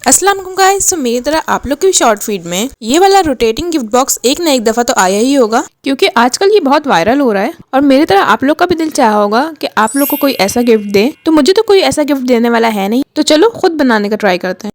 अस्सलाम वालेकुम गाइस। तो मेरी तरह आप लोग की शॉर्ट फीड में ये वाला रोटेटिंग गिफ्ट बॉक्स एक ना एक दफा तो आया ही होगा, क्योंकि आजकल ये बहुत वायरल हो रहा है। और मेरी तरह आप लोग का भी दिल चाहा होगा कि आप लोग को कोई ऐसा गिफ्ट दे। तो मुझे तो कोई ऐसा गिफ्ट देने वाला है नहीं, तो चलो खुद बनाने का ट्राई करते हैं।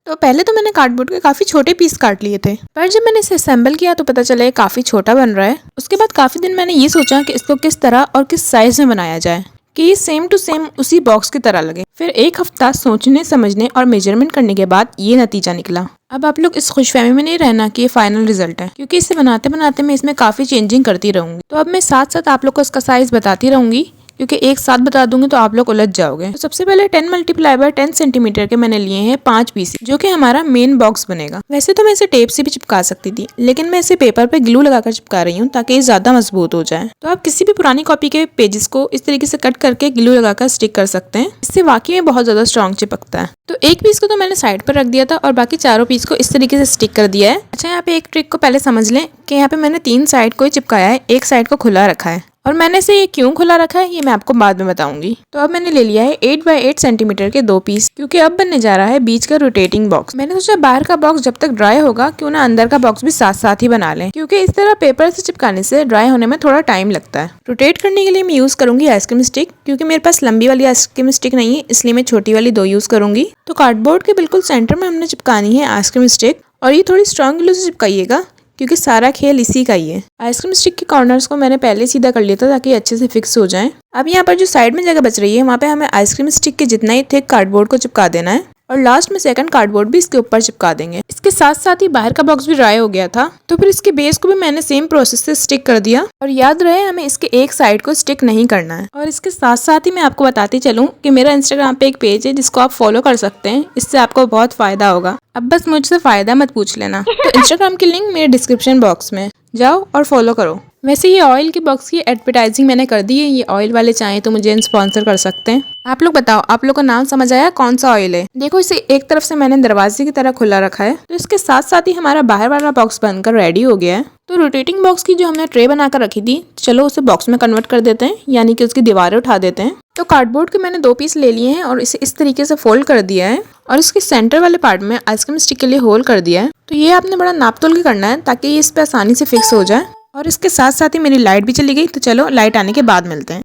तो पहले तो मैंने कार्डबोर्ड के काफी छोटे पीस काट लिए थे, पर जब मैंने इसे असेंबल किया तो पता चला ये काफी छोटा बन रहा है। उसके बाद काफी दिन मैंने ये सोचा कि इसको किस तरह और किस साइज में बनाया जाए कि ये सेम टू सेम उसी बॉक्स की तरह लगे। फिर एक हफ्ता सोचने समझने और मेजरमेंट करने के बाद ये नतीजा निकला। अब आप लोग इस खुशफहमी में नहीं रहना कि ये फाइनल रिजल्ट है, क्योंकि इसे बनाते बनाते मैं इसमें काफी चेंजिंग करती रहूंगी। तो अब मैं साथ साथ आप लोग को इसका साइज बताती रहूंगी, क्योंकि एक साथ बता दूंगी तो आप लोग उलझ जाओगे। तो सबसे पहले 10 मल्टीप्लाई बाय 10 सेंटीमीटर के मैंने लिए हैं 5 पीस, जो कि हमारा मेन बॉक्स बनेगा। वैसे तो मैं इसे टेप से भी चिपका सकती थी, लेकिन मैं इसे पेपर पे ग्लू लगाकर चिपका रही हूँ ताकि ये ज्यादा मजबूत हो जाए। तो आप किसी भी पुरानी कॉपी के पेजेस को इस तरीके से कट करके ग्लू लगाकर स्टिक कर सकते हैं। इससे वाकई में बहुत ज्यादा स्ट्रॉन्ग चिपकता है। तो एक पीस को तो मैंने साइड पर रख दिया था और बाकी चारों पीस को इस तरीके से स्टिक कर दिया है। अच्छा, यहाँ पे एक ट्रिक को पहले समझ लें कि यहाँ पे मैंने 3 साइड को ही चिपकाया है, एक साइड को खुला रखा है। और मैंने इसे ये क्यों खुला रखा है ये मैं आपको बाद में बताऊंगी। तो अब मैंने ले लिया है 8 बाय 8 सेंटीमीटर के 2 पीस, क्योंकि अब बनने जा रहा है बीच का रोटेटिंग बॉक्स। मैंने सोचा बाहर का बॉक्स जब तक ड्राई होगा क्यों ना अंदर का बॉक्स भी साथ साथ ही बना लें, क्योंकि इस तरह पेपर से चिपकाने से ड्राई होने में थोड़ा टाइम लगता है। रोटेट करने के लिए मैं यूज करूंगी आइसक्रीम स्टिक, क्योंकि मेरे पास लंबी वाली आइसक्रीम स्टिक नहीं है, इसलिए मैं छोटी वाली 2 यूज करूंगी। तो कार्डबोर्ड के बिल्कुल सेंटर में हमने चिपकानी है आइसक्रीम स्टिक, और ये थोड़ी स्ट्रॉन्ग ग्लू से चिपकाइएगा, क्योंकि सारा खेल इसी का ही है। आइसक्रीम स्टिक के कॉर्नर्स को मैंने पहले सीधा कर लिया था ताकि अच्छे से फिक्स हो जाएं। अब यहाँ पर जो साइड में जगह बच रही है वहाँ पे हमें आइसक्रीम स्टिक के जितना ही थिक कार्डबोर्ड को चिपका देना है, और लास्ट में सेकंड कार्डबोर्ड भी इसके ऊपर चिपका देंगे। इसके साथ साथ ही बाहर का बॉक्स भी ड्राई हो गया था, तो फिर इसके बेस को भी मैंने सेम प्रोसेस से स्टिक कर दिया। और याद रहे हमें इसके एक साइड को स्टिक नहीं करना है। और इसके साथ साथ ही मैं आपको बताती चलूं कि मेरा इंस्टाग्राम पे एक पेज है जिसको आप फॉलो कर सकते हैं, इससे आपको बहुत फायदा होगा। अब बस मुझसे फायदा मत पूछ लेना। तो इंस्टाग्राम की लिंक मेरे डिस्क्रिप्शन बॉक्स में, जाओ और फॉलो करो। वैसे ये ऑयल के बॉक्स की एडवर्टाइजिंग मैंने कर दी है, ये ऑयल वाले चाहें तो मुझे स्पॉन्सर कर सकते हैं। आप लोग बताओ, आप लोग का नाम समझ आया कौन सा ऑयल है? देखो, इसे एक तरफ से मैंने दरवाजे की तरह खुला रखा है, तो इसके साथ साथ ही हमारा बाहर वाला बॉक्स बनकर रेडी हो गया है। तो रोटेटिंग बॉक्स की जो हमने ट्रे बनाकर रखी थी, चलो उसे बॉक्स में कन्वर्ट कर देते हैं, यानी कि उसकी दीवारें उठा देते हैं। तो कार्डबोर्ड के मैंने 2 पीस ले लिए हैं और इसे इस तरीके से फोल्ड कर दिया है, और इसके सेंटर वाले पार्ट में आइसक्रीम स्टिक के लिए होल कर दिया है। तो ये आपने बड़ा नाप तोल के करना है ताकि ये इस पे आसानी से फिक्स हो जाए। और इसके साथ साथ ही मेरी लाइट भी चली गई, तो चलो लाइट आने के बाद मिलते हैं।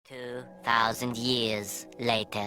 2000 years later.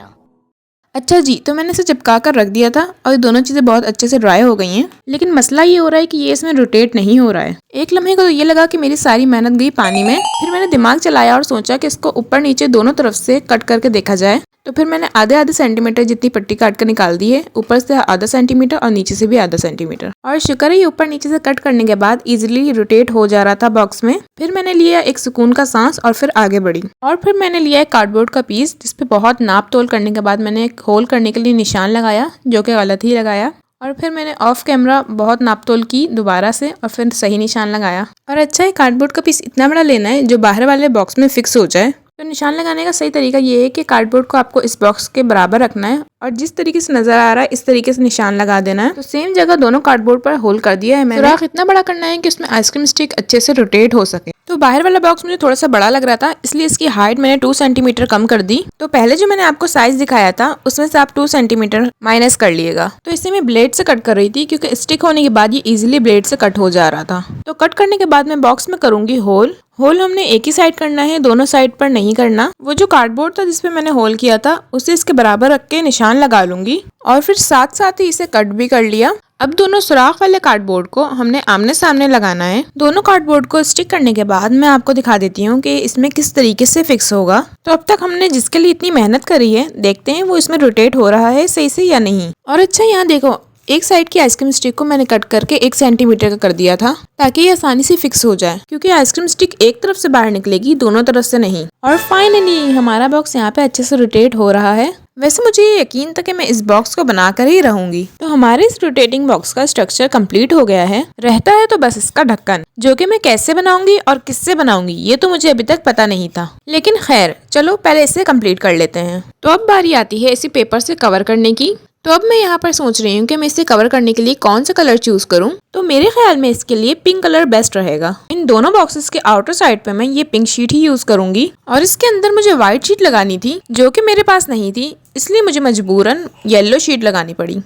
अच्छा जी, तो मैंने इसे चिपका कर रख दिया था और ये दोनों चीजें बहुत अच्छे से ड्राई हो गई हैं, लेकिन मसला ये हो रहा है कि ये इसमें रोटेट नहीं हो रहा है। एक लम्हे को तो ये लगा कि मेरी सारी मेहनत गई पानी में। फिर मैंने दिमाग चलाया और सोचा कि इसको ऊपर नीचे दोनों तरफ से कट करके देखा जाए। तो फिर मैंने आधे सेंटीमीटर जितनी पट्टी काट कर निकाल दी है, ऊपर से आधा सेंटीमीटर और नीचे से भी आधा सेंटीमीटर। और शुक्र है ये ऊपर नीचे से कट करने के बाद इजीली रोटेट हो जा रहा था बॉक्स में। फिर मैंने लिया एक सुकून का सांस और फिर आगे बढ़ी। और फिर मैंने लिया एक कार्डबोर्ड का पीस, जिसपे बहुत नाप तोल करने के बाद मैंने एक होल करने के लिए निशान लगाया, जो कि गलत ही लगाया। और फिर मैंने ऑफ कैमरा बहुत नाप तोल की दोबारा से, और फिर सही निशान लगाया। और अच्छा है, कार्डबोर्ड का पीस इतना बड़ा लेना है जो बाहर वाले बॉक्स में फिक्स हो जाए। तो निशान लगाने का सही तरीका ये है कि कार्डबोर्ड को आपको इस बॉक्स के बराबर रखना है, और जिस तरीके से नजर आ रहा है इस तरीके से निशान लगा देना है। तो सेम जगह दोनों कार्डबोर्ड पर होल कर दिया है मैंने। सुराख इतना बड़ा करना है कि उसमें आइसक्रीम स्टिक अच्छे से रोटेट हो सके। तो बाहर वाला बॉक्स मुझे थोड़ा सा बड़ा लग रहा था, इसलिए इसकी हाइट मैंने 2 सेंटीमीटर कम कर दी। तो पहले जो मैंने आपको साइज दिखाया था उसमें से आप 2 सेंटीमीटर माइनस कर लिएगा। तो इसे मैं ब्लेड से कट कर रही थी, क्योंकि स्टिक होने के बाद ये इजीली ब्लेड से कट हो जा रहा था। तो कट करने के बाद मैं बॉक्स में करूंगी होल। होल हमने एक ही साइड करना है, दोनों साइड पर नहीं करना। वो जो कार्डबोर्ड था जिसपे मैंने होल किया था उसे इसके बराबर रख के निशान लगा लूंगी, और फिर साथ साथ ही इसे कट भी कर लिया। अब दोनों सुराख वाले कार्डबोर्ड को हमने आमने सामने लगाना है। दोनों कार्डबोर्ड को स्टिक करने के बाद मैं आपको दिखा देती हूँ कि इसमें किस तरीके से फिक्स होगा। तो अब तक हमने जिसके लिए इतनी मेहनत करी है, देखते हैं वो इसमें रोटेट हो रहा है सही से या नहीं। और अच्छा, यहाँ देखो, एक साइड की आइसक्रीम स्टिक को मैंने कट करके 1 सेंटीमीटर का कर दिया था, ताकि ये आसानी से फिक्स हो जाए, क्योंकि आइसक्रीम स्टिक एक तरफ से बाहर निकलेगी, दोनों तरफ से नहीं। और फाइनली हमारा बॉक्स यहाँ पे अच्छे से रोटेट हो रहा है। वैसे मुझे ये यकीन था कि मैं इस बॉक्स को बनाकर ही रहूंगी। तो हमारे इस रोटेटिंग बॉक्स का स्ट्रक्चर कंप्लीट हो गया है। रहता है तो बस इसका ढक्कन, जो कि मैं कैसे बनाऊंगी और किससे बनाऊंगी ये तो मुझे अभी तक पता नहीं था, लेकिन खैर चलो पहले इसे कंप्लीट कर लेते हैं। तो अब बारी आती है इसी पेपर से कवर करने की। तो अब मैं यहाँ पर सोच रही हूँ कि मैं इसे कवर करने के लिए कौन सा कलर चूज करूँ। तो मेरे ख्याल में इसके लिए पिंक कलर बेस्ट रहेगा। इन दोनों बॉक्सेस के आउटर साइड पे मैं ये पिंक शीट ही यूज करूंगी और इसके अंदर मुझे व्हाइट शीट लगानी थी जो कि मेरे पास नहीं थी, इसलिए मुझे मजबूरन येलो शीट लगानी पड़ी।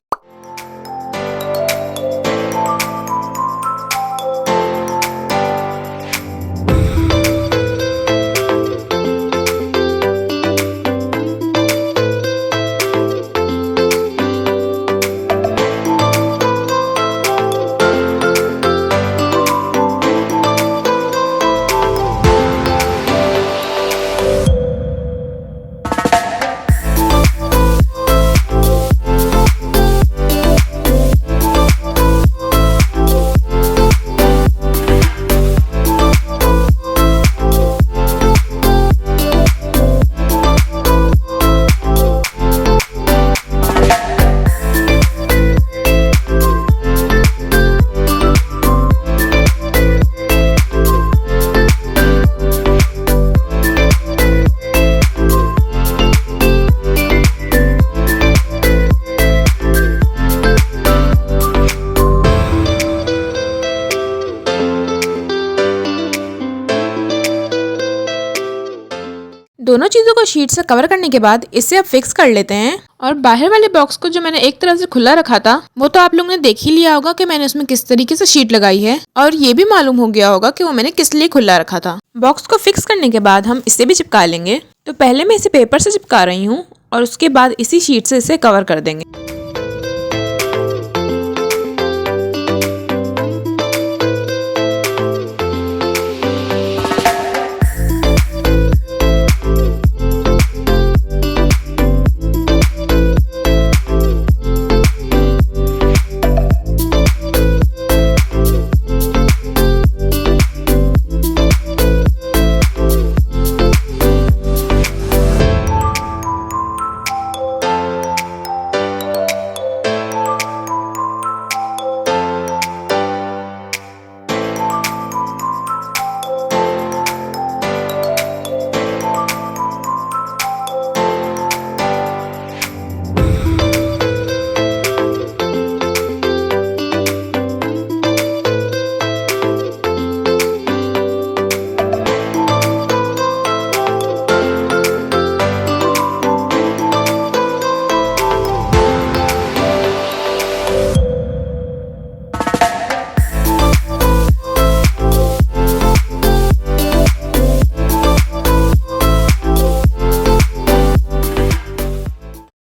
दोनों चीजों को शीट से कवर करने के बाद इसे अब फिक्स कर लेते हैं। और बाहर वाले बॉक्स को जो मैंने एक तरह से खुला रखा था वो तो आप लोगों ने देख ही लिया होगा कि मैंने उसमें किस तरीके से शीट लगाई है, और ये भी मालूम हो गया होगा कि वो मैंने किस लिए खुला रखा था। बॉक्स को फिक्स करने के बाद हम इसे भी चिपका लेंगे। तो पहले मैं इसे पेपर से चिपका रही हूँ और उसके बाद इसी शीट से इसे कवर कर देंगे।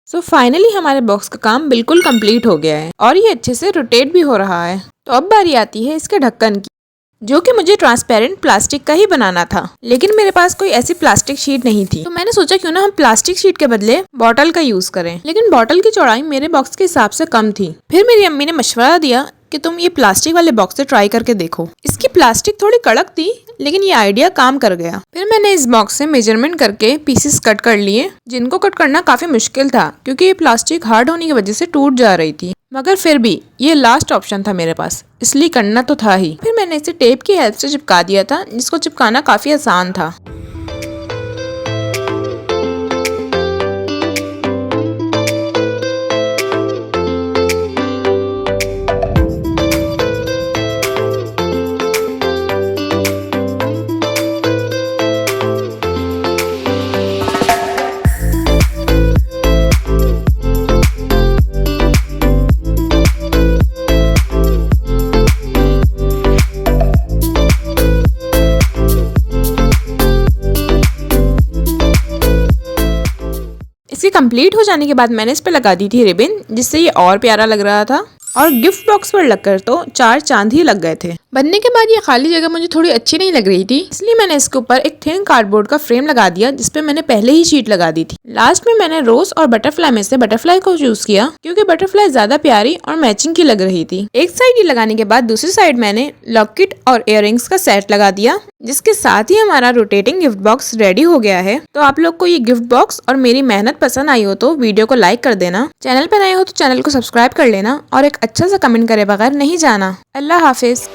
तो फाइनली हमारे बॉक्स का काम बिल्कुल कंप्लीट हो गया है और ये अच्छे से रोटेट भी हो रहा है। तो अब बारी आती है इसके ढक्कन की, जो कि मुझे ट्रांसपेरेंट प्लास्टिक का ही बनाना था, लेकिन मेरे पास कोई ऐसी प्लास्टिक शीट नहीं थी। तो मैंने सोचा क्यों ना हम प्लास्टिक शीट के बदले बॉटल का यूज करें, लेकिन बॉटल की चौड़ाई मेरे बॉक्स के हिसाब से कम थी। फिर मेरी अम्मी ने मशवरा दिया कि तुम ये प्लास्टिक वाले बॉक्स से ट्राई करके देखो। इसकी प्लास्टिक थोड़ी कड़क थी, लेकिन ये आइडिया काम कर गया। फिर मैंने इस बॉक्स से मेजरमेंट करके पीसेस कट कर लिए, जिनको कट करना काफी मुश्किल था क्योंकि ये प्लास्टिक हार्ड होने की वजह से टूट जा रही थी, मगर फिर भी ये लास्ट ऑप्शन था मेरे पास, इसलिए करना तो था ही। फिर मैंने इसे टेप की हेल्प से चिपका दिया था, जिसको चिपकाना काफी आसान था। इसके कंप्लीट हो जाने के बाद मैंने इस पे लगा दी थी रिबन, जिससे ये और प्यारा लग रहा था। और गिफ्ट बॉक्स पर लगकर तो 4 चांद ही लग गए थे। बनने के बाद ये खाली जगह मुझे थोड़ी अच्छी नहीं लग रही थी, इसलिए मैंने इसके ऊपर एक थिन कार्डबोर्ड का फ्रेम लगा दिया, जिसपे मैंने पहले ही शीट लगा दी थी। लास्ट में मैंने रोज और बटरफ्लाई में से बटरफ्लाई को चूज किया, क्योंकि बटरफ्लाई ज्यादा प्यारी और मैचिंग की लग रही थी। एक साइड ये लगाने के बाद दूसरी साइड मैंने लॉकेट और इयररिंग्स का सेट लगा दिया, जिसके साथ ही हमारा रोटेटिंग गिफ्ट बॉक्स रेडी हो गया है। तो आप लोग को ये गिफ्ट बॉक्स और मेरी मेहनत पसंद आई हो तो वीडियो को लाइक कर देना, चैनल पर नए हो तो चैनल को सब्सक्राइब कर लेना और एक अच्छा सा कमेंट करे बगैर नहीं जाना। अल्लाह हाफिज।